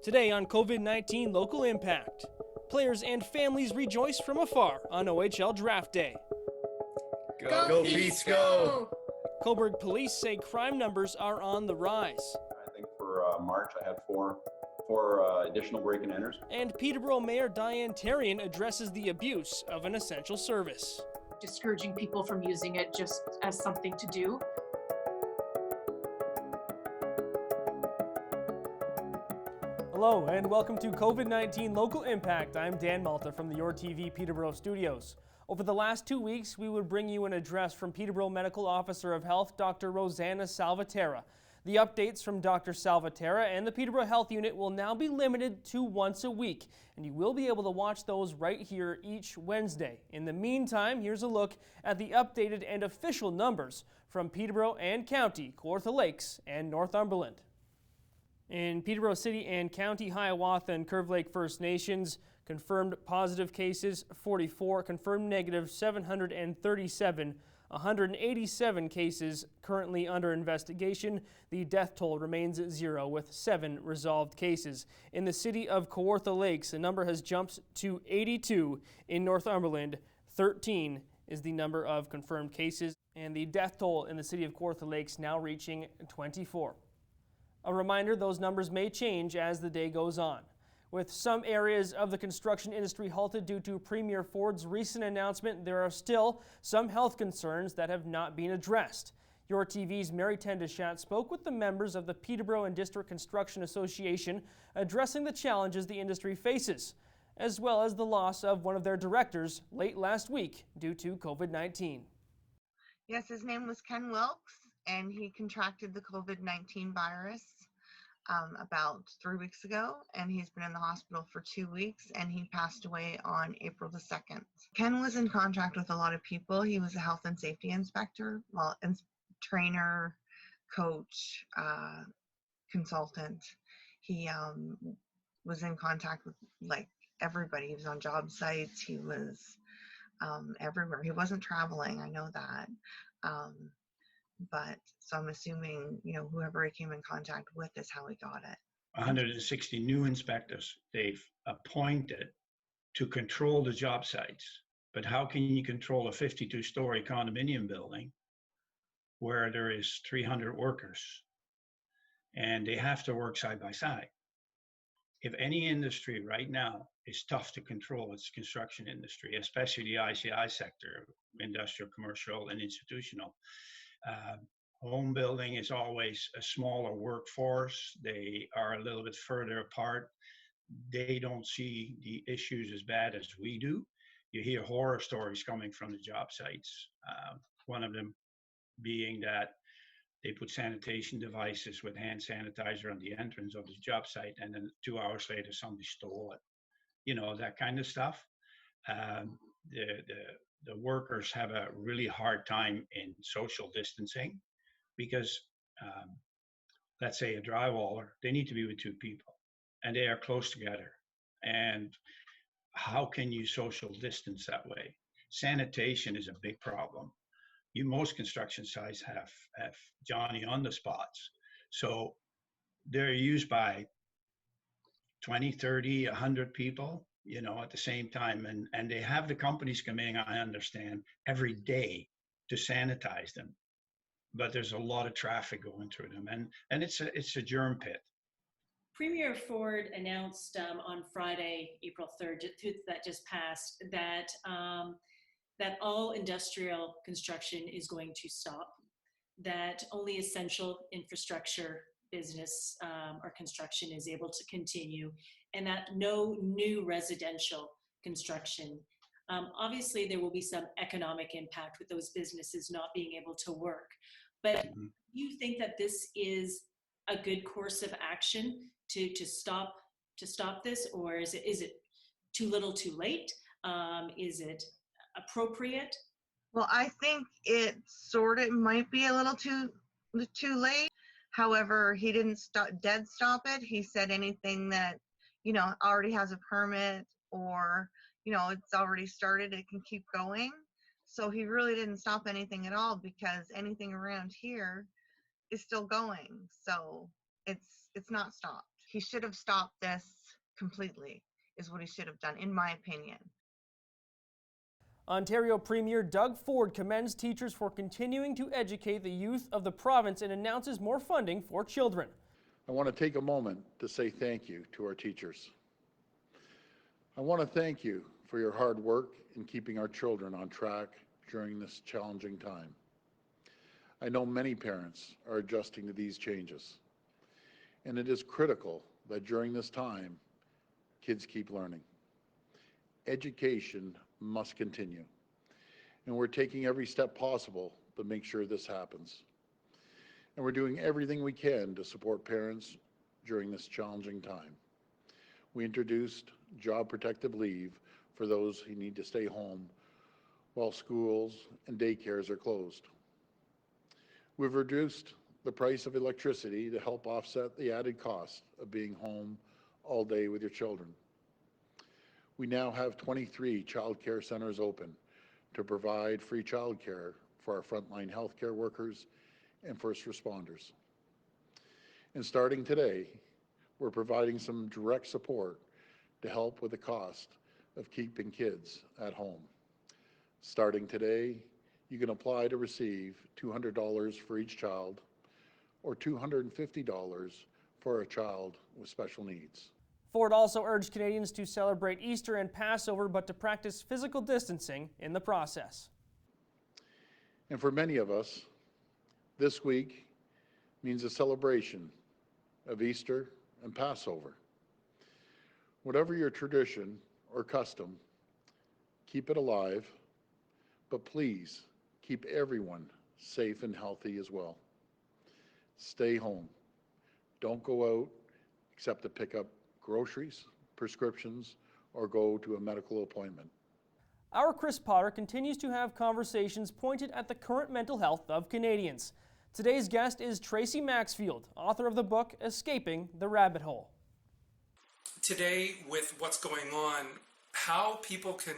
Today on COVID-19 Local Impact, players and families rejoice from afar on OHL Draft Day. Go Pete's, go! Cobourg police say crime numbers are on the rise. I think for March I had four additional break-and enters. And Peterborough Mayor Diane Therrien addresses the abuse of an essential service. Discouraging people from using it just as something to do. Hello and welcome to COVID-19 Local Impact. I'm Dan Malta from the Your TV Peterborough studios. Over the last 2 weeks, we would bring you an address from Peterborough Medical Officer of Health, Dr. Rosanna Salvaterra. The updates from Dr. Salvaterra and the Peterborough Health Unit will now be limited to once a week, and you will be able to watch those right here each Wednesday. In the meantime, here's a look at the updated and official numbers from Peterborough and County, Kawartha Lakes, and Northumberland. In Peterborough City and County, Hiawatha and Curve Lake First Nations, confirmed positive cases 44, confirmed negative 737, 187 cases currently under investigation. The death toll remains at 0 with 7 resolved cases. In the city of Kawartha Lakes, the number has jumped to 82. In Northumberland, 13 is the number of confirmed cases, and the death toll in the city of Kawartha Lakes now reaching 24. A reminder, those numbers may change as the day goes on. With some areas of the construction industry halted due to Premier Ford's recent announcement, there are still some health concerns that have not been addressed. Your TV's Mary Tendeshat spoke with the members of the Peterborough and District Construction Association addressing the challenges the industry faces, as well as the loss of one of their directors late last week due to COVID-19. Yes, his name was Ken Wilkes, and he contracted the COVID-19 virus about 3 weeks ago, and he's been in the hospital for 2 weeks, and he passed away on April the 2nd. Ken was in contact with a lot of people. He was a health and safety inspector, trainer, coach, consultant. He was in contact with like everybody. He was on job sites. He was everywhere. He wasn't traveling, I know that. But so I'm assuming, whoever he came in contact with is how he got it. 160 new inspectors they've appointed to control the job sites. But how can you control a 52-story condominium building where there is 300 workers and they have to work side by side? If any industry right now is tough to control, it's construction industry, especially the ICI sector, industrial, commercial, and institutional. Home building is always a smaller workforce. They are a little bit further apart. They don't see the issues as bad as we do. You hear horror stories coming from the job sites. One of them being that they put sanitation devices with hand sanitizer on the entrance of the job site, and then 2 hours later somebody stole it. That kind of stuff. The workers have a really hard time in social distancing because, let's say a drywaller, they need to be with 2 people and they are close together. And how can you social distance that way? Sanitation is a big problem. Most construction sites have Johnny on the spots. So they're used by 20, 30, 100 people, at the same time. And they have the companies coming, I understand, every day to sanitize them. But there's a lot of traffic going through them. And it's a germ pit. Premier Ford announced on Friday, April 3rd, that just passed, that all industrial construction is going to stop, that only essential infrastructure business or construction is able to continue, and that no new residential construction. Obviously, there will be some economic impact with those businesses not being able to work. But do you think that this is a good course of action to stop this, or is it too little, too late? Is it appropriate? Well, I think it might be a little too late. However, he didn't dead stop it. He said anything that already has a permit or it's already started, it can keep going. So he really didn't stop anything at all, because anything around here is still going. So it's not stopped. he should have stopped this completely, is what he should have done, in my opinion. Ontario Premier Doug Ford commends teachers for continuing to educate the youth of the province and announces more funding for children. I want to take a moment to say thank you to our teachers. I want to thank you for your hard work in keeping our children on track during this challenging time. I know many parents are adjusting to these changes, and it is critical that during this time, kids keep learning. Education must continue, and we're taking every step possible to make sure this happens. And we're doing everything we can to support parents during this challenging time. We introduced job protective leave for those who need to stay home while schools and daycares are closed. We've reduced the price of electricity to help offset the added cost of being home all day with your children. We now have 23 child care centers open to provide free child care for our frontline healthcare workers and first responders. And starting today, we're providing some direct support to help with the cost of keeping kids at home. Starting today, you can apply to receive $200 for each child or $250 for a child with special needs. Ford also urged Canadians to celebrate Easter and Passover, but to practice physical distancing in the process. And for many of us, this week means a celebration of Easter and Passover. Whatever your tradition or custom, keep it alive, but please keep everyone safe and healthy as well. Stay home. Don't go out except to pick up groceries, prescriptions, or go to a medical appointment. Our Chris Potter continues to have conversations pointed at the current mental health of Canadians. Today's guest is Tracy Maxfield, author of the book Escaping the Rabbit Hole. Today, with what's going on, how people can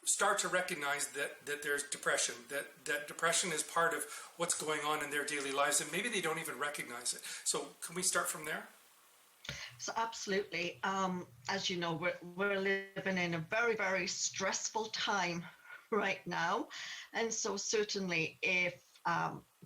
start to recognize that there's depression, that depression is part of what's going on in their daily lives, and maybe they don't even recognize it. So can we start from there? So absolutely. As you know, we're living in a very, very stressful time right now. And so certainly if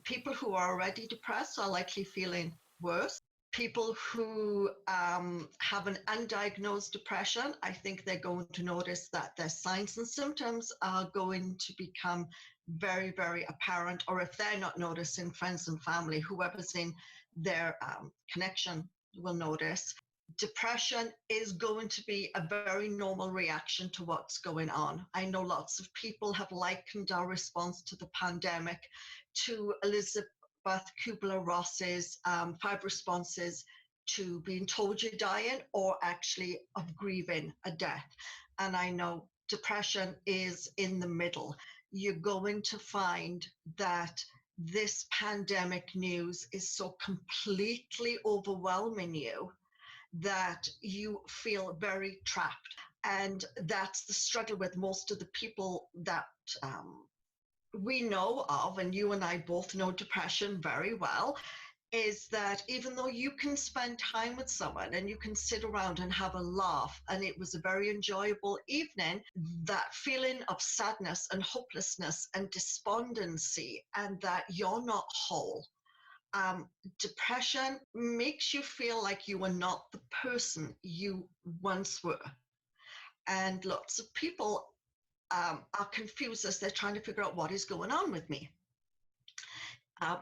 people who are already depressed are likely feeling worse. People who have an undiagnosed depression, I think they're going to notice that their signs and symptoms are going to become very, very apparent. Or if they're not noticing, friends and family, whoever's in their connection will notice. Depression is going to be a very normal reaction to what's going on. I know lots of people have likened our response to the pandemic to Elizabeth Kubler-Ross's 5 responses to being told you're dying or actually of grieving a death. And I know depression is in the middle. You're going to find that this pandemic news is so completely overwhelming you that you feel very trapped. And that's the struggle with most of the people that we know of, and you and I both know depression very well, is that even though you can spend time with someone and you can sit around and have a laugh, and it was a very enjoyable evening, that feeling of sadness and hopelessness and despondency and that you're not whole. Depression makes you feel like you are not the person you once were. And lots of people are confused as they're trying to figure out what is going on with me.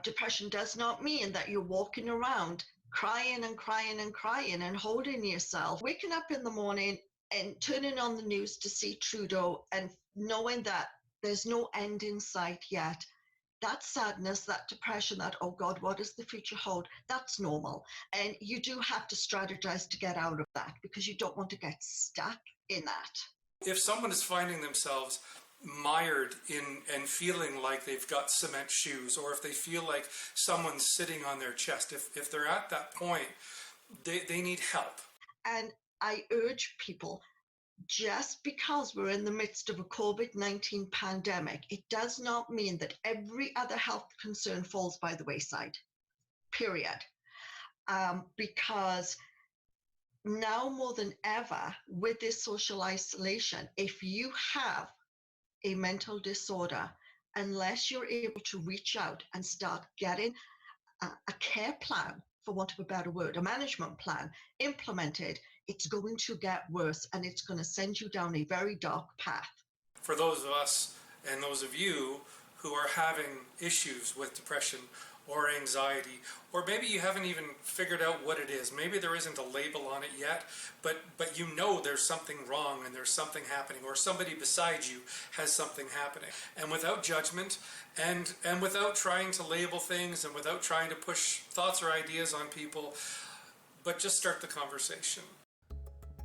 Depression does not mean that you're walking around crying and crying and crying and holding yourself, waking up in the morning and turning on the news to see Trudeau and knowing that there's no end in sight yet. That sadness, that depression, that, oh God, what does the future hold? That's normal. And you do have to strategize to get out of that because you don't want to get stuck in that. If someone is finding themselves mired in and feeling like they've got cement shoes, or if they feel like someone's sitting on their chest, if they're at that point, they need help. And I urge people, just because we're in the midst of a COVID-19 pandemic, it does not mean that every other health concern falls by the wayside, period. because now more than ever, with this social isolation, if you have a mental disorder, unless you're able to reach out and start getting a care plan, for want of a better word, a management plan implemented, it's going to get worse and it's going to send you down a very dark path. For those of us and those of you who are having issues with depression or anxiety, or maybe you haven't even figured out what it is. Maybe there isn't a label on it yet, but you know there's something wrong and there's something happening, or somebody beside you has something happening. And without judgment and without trying to label things and without trying to push thoughts or ideas on people, but just start the conversation.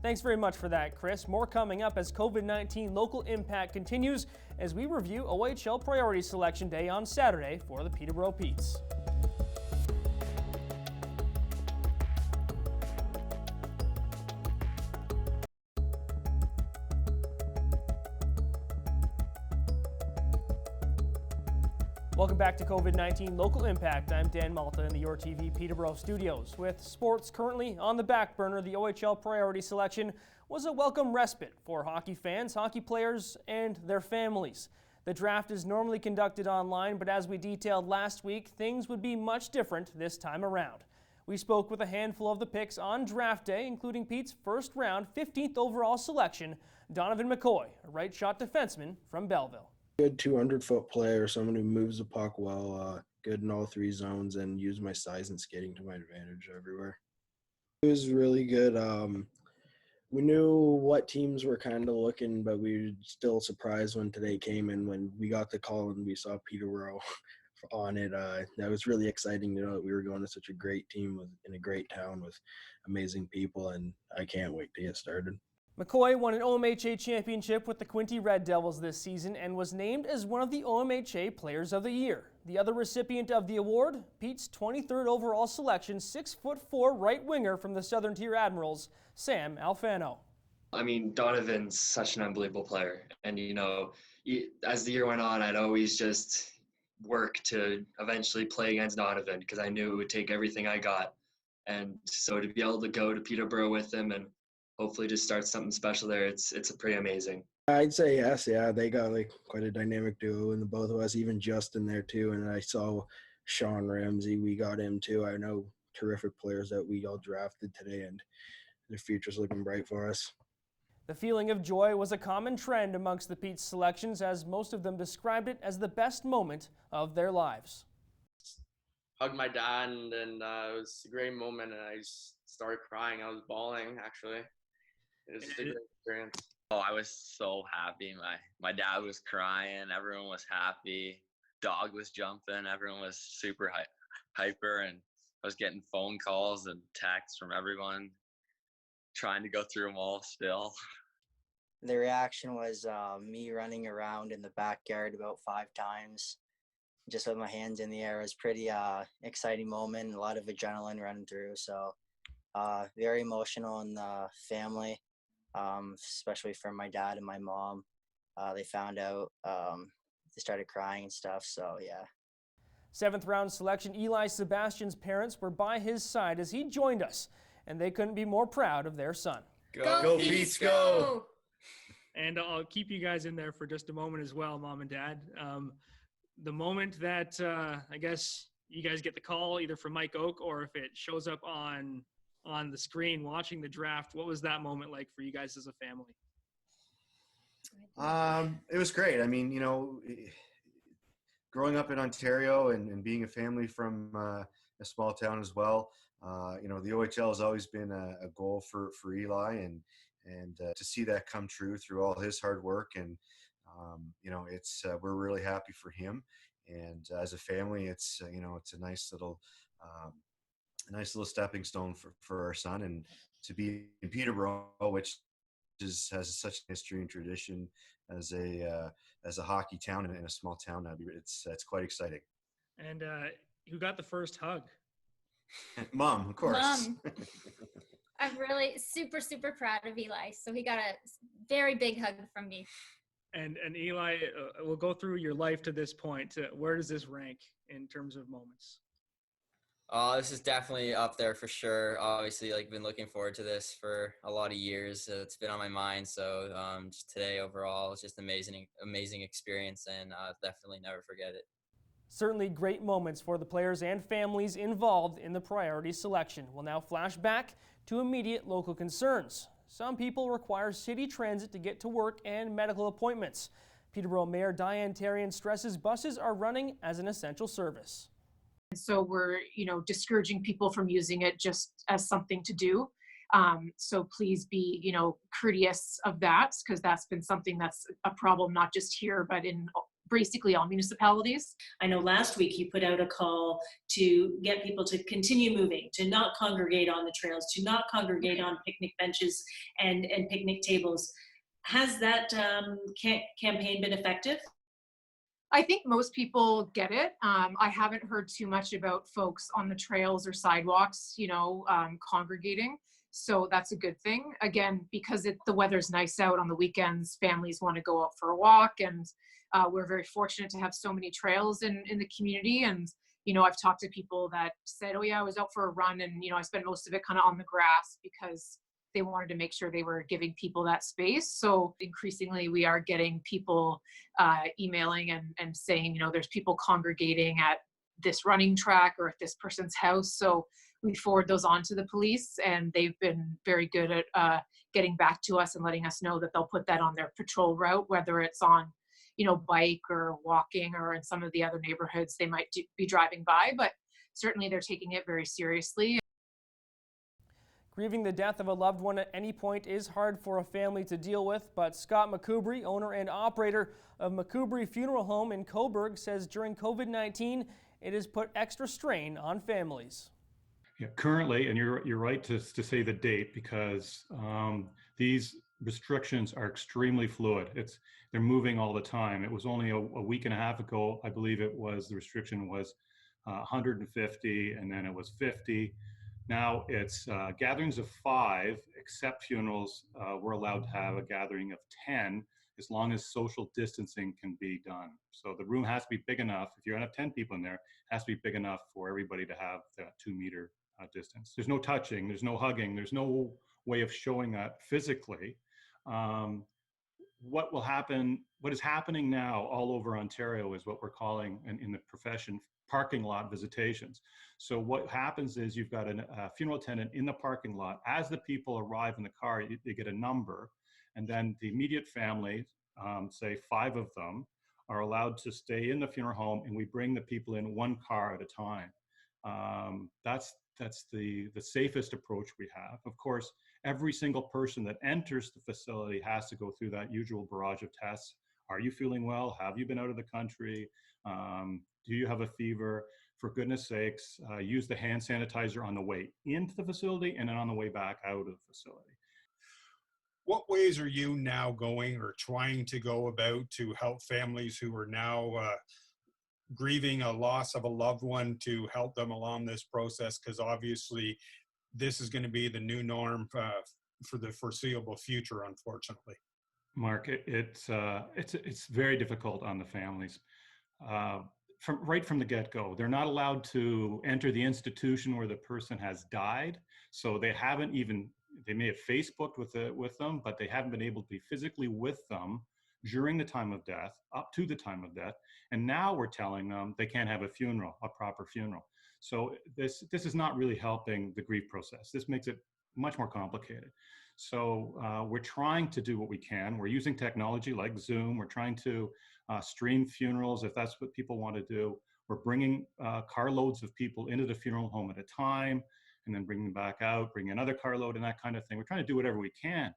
Thanks very much for that, Chris. More coming up as COVID-19 local impact continues as we review OHL Priority Selection Day on Saturday for the Peterborough Petes. Welcome back to COVID-19 Local Impact. I'm Dan Malta in the Your TV Peterborough studios. With sports currently on the back burner, the OHL Priority Selection was a welcome respite for hockey fans, hockey players, and their families. The draft is normally conducted online, but as we detailed last week, things would be much different this time around. We spoke with a handful of the picks on draft day, including Pete's first round, 15th overall selection, Donovan McCoy, a right shot defenseman from Belleville. Good 200-foot player, someone who moves the puck well, good in all three zones, and use my size and skating to my advantage everywhere. It was really good. We knew what teams were kind of looking, but we were still surprised when today came, and when we got the call and we saw Peterborough on it, that was really exciting to know that we were going to such a great team in a great town with amazing people, and I can't wait to get started. McCoy won an OMHA championship with the Quinte Red Devils this season and was named as one of the OMHA Players of the Year. The other recipient of the award, Pete's 23rd overall selection, 6'4" right winger from the Southern Tier Admirals, Sam Alfano. I mean, Donovan's such an unbelievable player. And, you know, as the year went on, I'd always just work to eventually play against Donovan because I knew it would take everything I got. And so to be able to go to Peterborough with him and hopefully just start something special there, it's pretty amazing. I'd say yes, yeah. They got like quite a dynamic duo in the both of us, even Justin there too. And I saw Sean Ramsey, we got him too. I know terrific players that we all drafted today, and the future's looking bright for us. The feeling of joy was a common trend amongst the Pete's selections, as most of them described it as the best moment of their lives. Hugged my dad, and it was a great moment, and I just started crying. I was bawling, actually. It was just a great experience. Oh, I was so happy. My dad was crying. Everyone was happy. Dog was jumping. Everyone was super hyper, and I was getting phone calls and texts from everyone, trying to go through them all still. The reaction was me running around in the backyard about 5 times, just with my hands in the air. It was pretty exciting moment, a lot of adrenaline running through. So very emotional in the family, especially for my dad and my mom. They found out, they started crying and stuff, so yeah. 7th round selection, Eli Sebastian's parents were by his side as he joined us, and they couldn't be more proud of their son. Go Pete's, go! And I'll keep you guys in there for just a moment as well, Mom and Dad. The moment that I guess you guys get the call either from Mike Oak or if it shows up on the screen watching the draft, what was that moment like for you guys as a family? It was great. I mean, you know, growing up in Ontario and being a family from a small town as well, you know, the OHL has always been a goal for Eli, and to see that come true through all his hard work, and you know, it's we're really happy for him, and as a family, it's you know, it's a nice little stepping stone for our son, and to be in Peterborough, which has such history and tradition as a hockey town and a small town. It's quite exciting. And who got the first hug? Mom, of course. Mom. I'm really super proud of Eli. So he got a very big hug from me. And Eli, we'll go through your life to this point. Where does this rank in terms of moments? This is definitely up there for sure. Obviously, like been looking forward to this for a lot of years. It's been on my mind. So just today overall, it's just amazing experience, and I'll definitely never forget it. Certainly great moments for the players and families involved in the priority selection. We'll now flash back to immediate local concerns. Some people require city transit to get to work and medical appointments. Peterborough Mayor Diane Therrien stresses buses are running as an essential service. So we're, discouraging people from using it just as something to do. So please be, courteous of that, because that's been something that's a problem, not just here, but in basically all municipalities. I know last week you put out a call to get people to continue moving, to not congregate on the trails, to not congregate on picnic benches and picnic tables. Has that campaign been effective? I think most people get it. I haven't heard too much about folks on the trails or sidewalks, congregating. So that's a good thing. Again, because the weather's nice out on the weekends, families want to go out for a walk, and we're very fortunate to have so many trails in the community. And I've talked to people that said, "Oh yeah, I was out for a run, and I spent most of it kind of on the grass," because they wanted to make sure they were giving people that space. So increasingly we are getting people emailing and saying, there's people congregating at this running track or at this person's house. So we forward those on to the police, and they've been very good at getting back to us and letting us know that they'll put that on their patrol route, whether it's on, bike or walking, or in some of the other neighborhoods they might be driving by, but certainly they're taking it very seriously. Grieving the death of a loved one at any point is hard for a family to deal with, but Scott McCoubry, owner and operator of McCoubry Funeral Home in Coburg, says during COVID-19, it has put extra strain on families. Yeah, currently, and you're right to say the date, because these restrictions are extremely fluid. They're moving all the time. It was only a week and a half ago, I believe the restriction was 150, and then it was 50. Now it's gatherings of 5, except funerals. We're allowed to have a gathering of 10 as long as social distancing can be done. So the room has to be big enough. If you're going to have 10 people in there, it has to be big enough for everybody to have that 2-meter distance. There's no touching, there's no hugging, there's no way of showing that physically. What is happening now all over Ontario is what we're calling in the profession parking lot visitations. So what happens is you've got a funeral attendant in the parking lot. As the people arrive in the car, they get a number, and then the immediate family, say 5 of them, are allowed to stay in the funeral home, and we bring the people in 1 car at a time. That's the safest approach we have. Of course, every single person that enters the facility has to go through that usual barrage of tests. Are you feeling well? Have you been out of the country? Do you have a fever? For goodness sakes, use the hand sanitizer on the way into the facility and then on the way back out of the facility. What ways are you now going or trying to go about to help families who are now grieving a loss of a loved one, to help them along this process? Because obviously this is going to be the new norm for the foreseeable future, unfortunately. Mark, it's very difficult on the families. Right from the get-go, they're not allowed to enter the institution where the person has died. So they may have Facebooked with them, but they haven't been able to be physically with them during the time of death, up to the time of death. And now we're telling them they can't have a proper funeral. So this is not really helping the grief process. This makes it much more complicated. So we're trying to do what we can. We're using technology like Zoom. We're trying to stream funerals if that's what people want to do. We're bringing carloads of people into the funeral home at a time, and then bringing them back out, bring another carload and that kind of thing. We're trying to do whatever we can.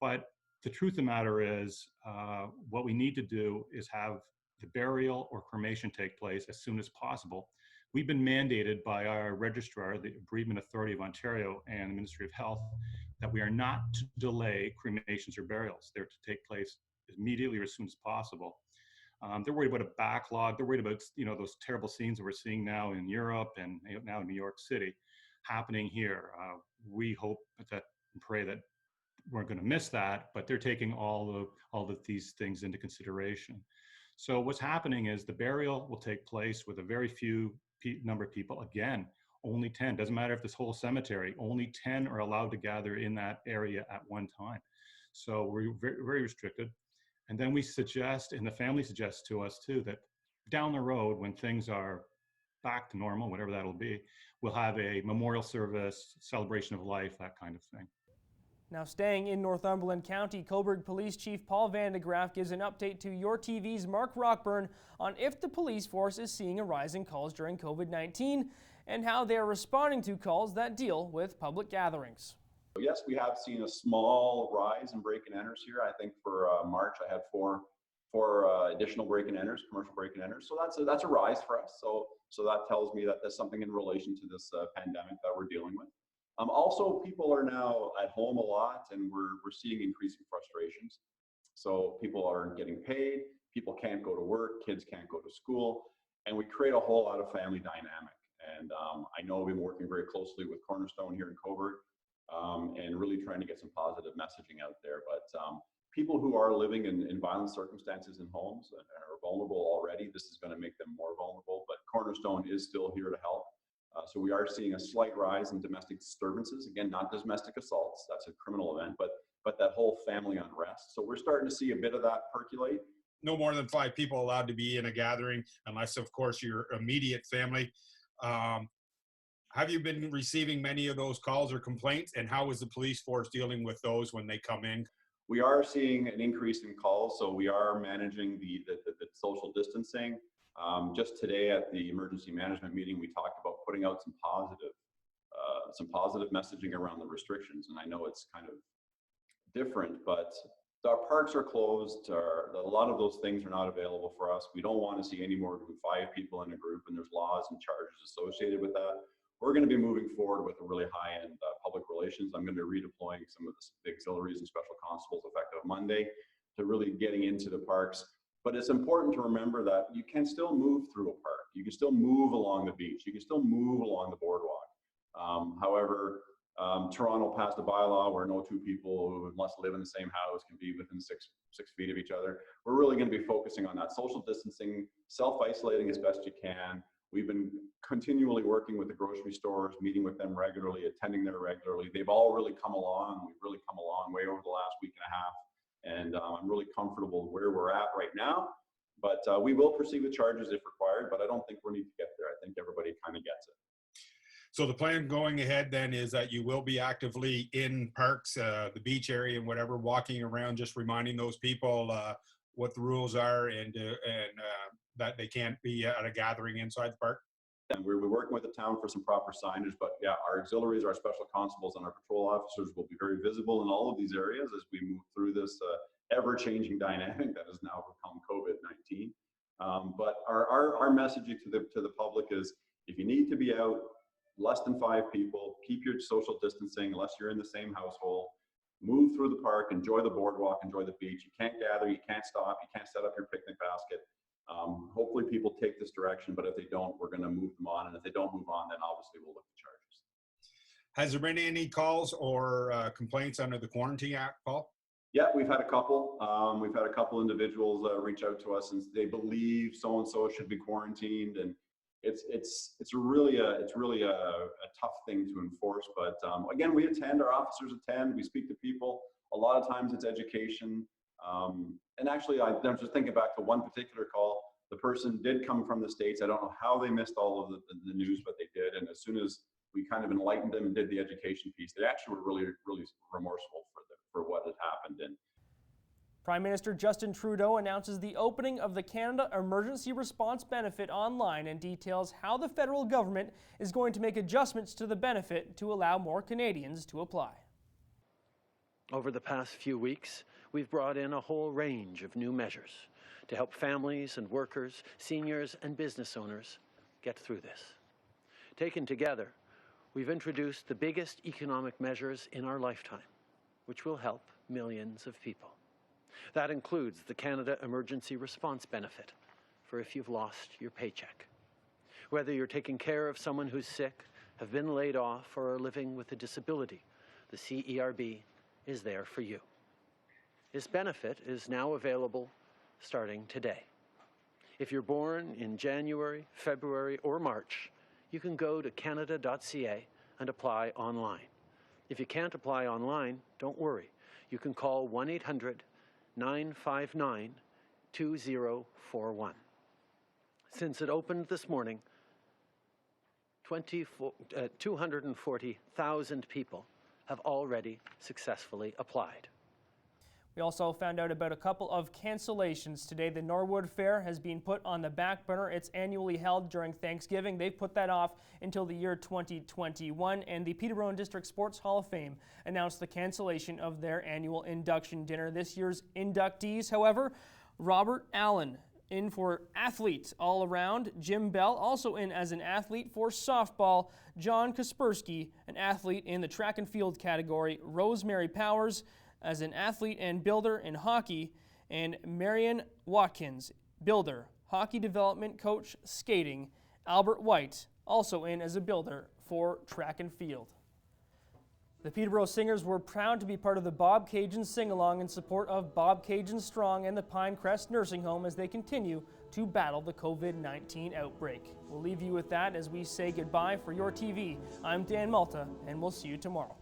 But the truth of the matter is, what we need to do is have the burial or cremation take place as soon as possible. We've been mandated by our registrar, the Bereavement Authority of Ontario, and the Ministry of Health, that we are not to delay cremations or burials. They're to take place immediately or as soon as possible. They're worried about a backlog. They're worried about those terrible scenes that we're seeing now in Europe and now in New York City happening here. We hope that and pray that we're going to miss that, but they're taking all of these things into consideration. So what's happening is the burial will take place with a very few number of people. Again, only 10. Doesn't matter if this whole cemetery, only 10 are allowed to gather in that area at one time. So we're very, very restricted. And then we suggest, and the family suggests to us too, that down the road when things are back to normal, whatever that'll be, we'll have a memorial service, celebration of life, that kind of thing. Now staying in Northumberland County, Cobourg Police Chief Paul Vandegraff gives an update to Your TV's Mark Rockburn on if the police force is seeing a rise in calls during COVID-19 and how they are responding to calls that deal with public gatherings. Yes, we have seen a small rise in break-and-enters here. I think for March, I had four additional break-and-enters, commercial break-and-enters. So that's a rise for us. So that tells me that there's something in relation to this pandemic that we're dealing with. Also, people are now at home a lot, and we're seeing increasing frustrations. So people aren't getting paid, people can't go to work, kids can't go to school, and we create a whole lot of family dynamic. And I know we've been working very closely with Cornerstone here in Cobourg, and really trying to get some positive messaging out there. But people who are living in violent circumstances in homes and are vulnerable already, this is going to make them more vulnerable. But Cornerstone is still here to help. So we are seeing a slight rise in domestic disturbances. Again, not domestic assaults, that's a criminal event, but that whole family unrest. So we're starting to see a bit of that percolate. No more than 5 people allowed to be in a gathering, unless, of course, your immediate family. Have you been receiving many of those calls or complaints, and how is the police force dealing with those when they come in? We are seeing an increase in calls, so we are managing the social distancing. Just today at the emergency management meeting, we talked about putting out some positive messaging around the restrictions. And I know it's kind of different, but our parks are closed. A lot of those things are not available for us. We don't want to see any more than 5 people in a group, and there's laws and charges associated with that. We're going to be moving forward with a really high-end public relations. I'm going to be redeploying some of the auxiliaries and special constables effective Monday to really getting into the parks. But it's important to remember that you can still move through a park. You can still move along the beach. You can still move along the boardwalk. However, Toronto passed a bylaw where no 2 people who must live in the same house can be within 6 feet of each other. We're really going to be focusing on that social distancing, self-isolating as best you can. We've been continually working with the grocery stores, meeting with them regularly, attending there regularly. They've all really come along. We've really come a long way over the last week and a half. And I'm really comfortable where we're at right now. But we will proceed with charges if required, but I don't think we need to get there. I think everybody kind of gets it. So the plan going ahead then is that you will be actively in parks, the beach area and whatever, walking around, just reminding those people what the rules are and that they can't be at a gathering inside the park. And we're working with the town for some proper signage, but yeah, our auxiliaries, our special constables, and our patrol officers will be very visible in all of these areas as we move through this ever-changing dynamic that has now become COVID-19. But our messaging to the public is, if you need to be out, less than 5 people, keep your social distancing unless you're in the same household. Move through the park, enjoy the boardwalk, enjoy the beach. You can't gather, you can't stop, you can't set up your picnic basket. Hopefully people take this direction, but if they don't, we're going to move them on. And if they don't move on, then obviously we'll look at charges. Has there been any calls or complaints under the Quarantine Act, Paul? Yeah, we've had a couple. We've had a couple individuals reach out to us and they believe so-and-so should be quarantined. And it's really a tough thing to enforce. But again, we attend, our officers attend, we speak to people. A lot of times it's education. And actually, I'm just thinking back to one particular call. The person did come from the States. I don't know how they missed all of the news, but they did. And as soon as we kind of enlightened them and did the education piece, they actually were really remorseful for what had happened. And Prime Minister Justin Trudeau announces the opening of the Canada Emergency Response Benefit online and details how the federal government is going to make adjustments to the benefit to allow more Canadians to apply. Over the past few weeks, we've brought in a whole range of new measures to help families and workers, seniors and business owners get through this. Taken together, we've introduced the biggest economic measures in our lifetime, which will help millions of people. That includes the Canada Emergency Response Benefit for if you've lost your paycheck. Whether you're taking care of someone who's sick, have been laid off, or are living with a disability, the CERB is there for you. This benefit is now available starting today. If you're born in January, February, or March, you can go to canada.ca and apply online. If you can't apply online, don't worry. You can call 1-800-959-2041. Since it opened this morning, 240,000 people have already successfully applied. We also found out about a couple of cancellations today. The Norwood Fair has been put on the back burner. It's annually held during Thanksgiving. They've put that off until the year 2021. And the Peterborough District Sports Hall of Fame announced the cancellation of their annual induction dinner. This year's inductees, however, Robert Allen in for athlete all around, Jim Bell also in as an athlete for softball, John Kaspersky, an athlete in the track and field category, Rosemary Powers as an athlete and builder in hockey, and Marion Watkins, builder, hockey development coach, skating, Albert White, also in as a builder for track and field. The Peterborough Singers were proud to be part of the Bob Cajun Sing-Along in support of Bob Cajun Strong and the Pinecrest Nursing Home as they continue to battle the COVID-19 outbreak. We'll leave you with that as we say goodbye for your TV. I'm Dan Malta, and we'll see you tomorrow.